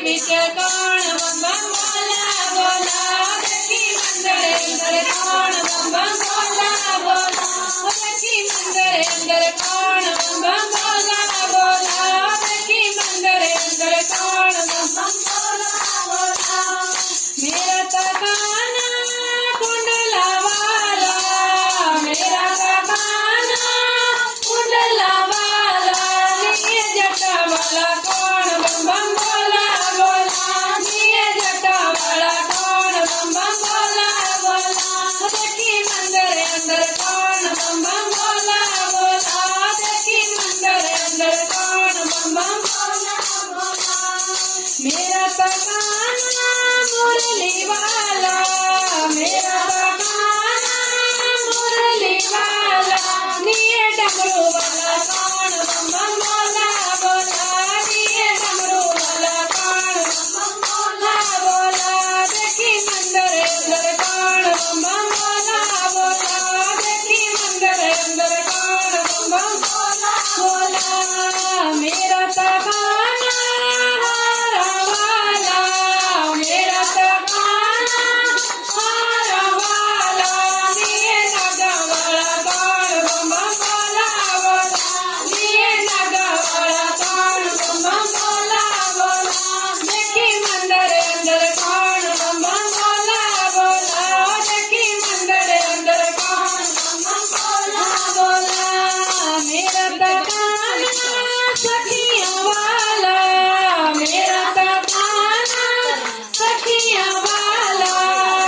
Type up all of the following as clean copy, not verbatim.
बीच कौन बम बम बोला बोला देखी मंदिर अंदर कौन बम बम बोला बोला देखी मंदिर अंदर कौन बम बम बोला बोला देखी मंदिर अंदर कौन बम बम बोला बोला मेरा तकाना कुंडला वाला मेरा तकाना कुंडला वाला लिए जटा वाला कौन बम बम बोला बोला लिए जटा वाला कौन बम बम बोला बोला देखी मंदिर अंदर कौन बम बम बोला बोला देखी मंदिर अंदर कौन बम बम बोला बोला मेरा तकाना मुरली वाला मेरा तकाना मुरली वाला लिए डमरू वाला कौन बम बम बोला बोला लिए डमरू वाला कौन बम बम बोला बोला देखी मंदिर अंदर कौन बम बम बोला बोला देखी मंदिर अंदर कौन बम बम बोला बोला मेरा तकाना हारा वाला मेरा तकाना हारा वाला लिए नागा वाला कौन बम बम बोला बोला लिए नागा वाला कौन बम बम बोला बोला देखी मंदिर अंदर कौन बम बम बोला बोला देखी मंदिर अंदर कौन बम बम बोला बोला मेरा तकाना सखिया वाला मेरा तकाना सखिया वाला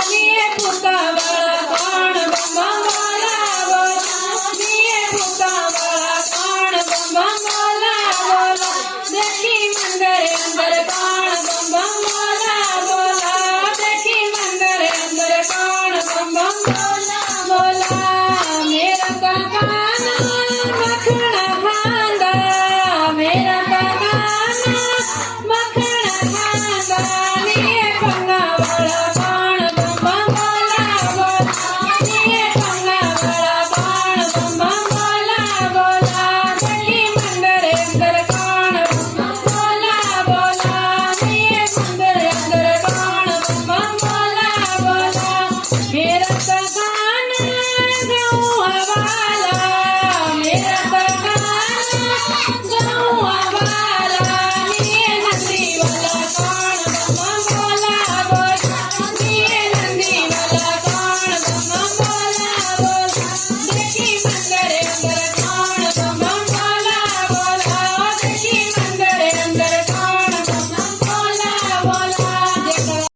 लिए पुता वाला कौन बम बम बोला बोला लिए पुता वाला कौन बम बम बोला बोला देखी मंदिर अंदर कौन बम बम बोला बोला देखी मंदिर अंदर कौन बम बम बोला बोला मेरा तकाना मखना खांदा मेरा तकाना मखना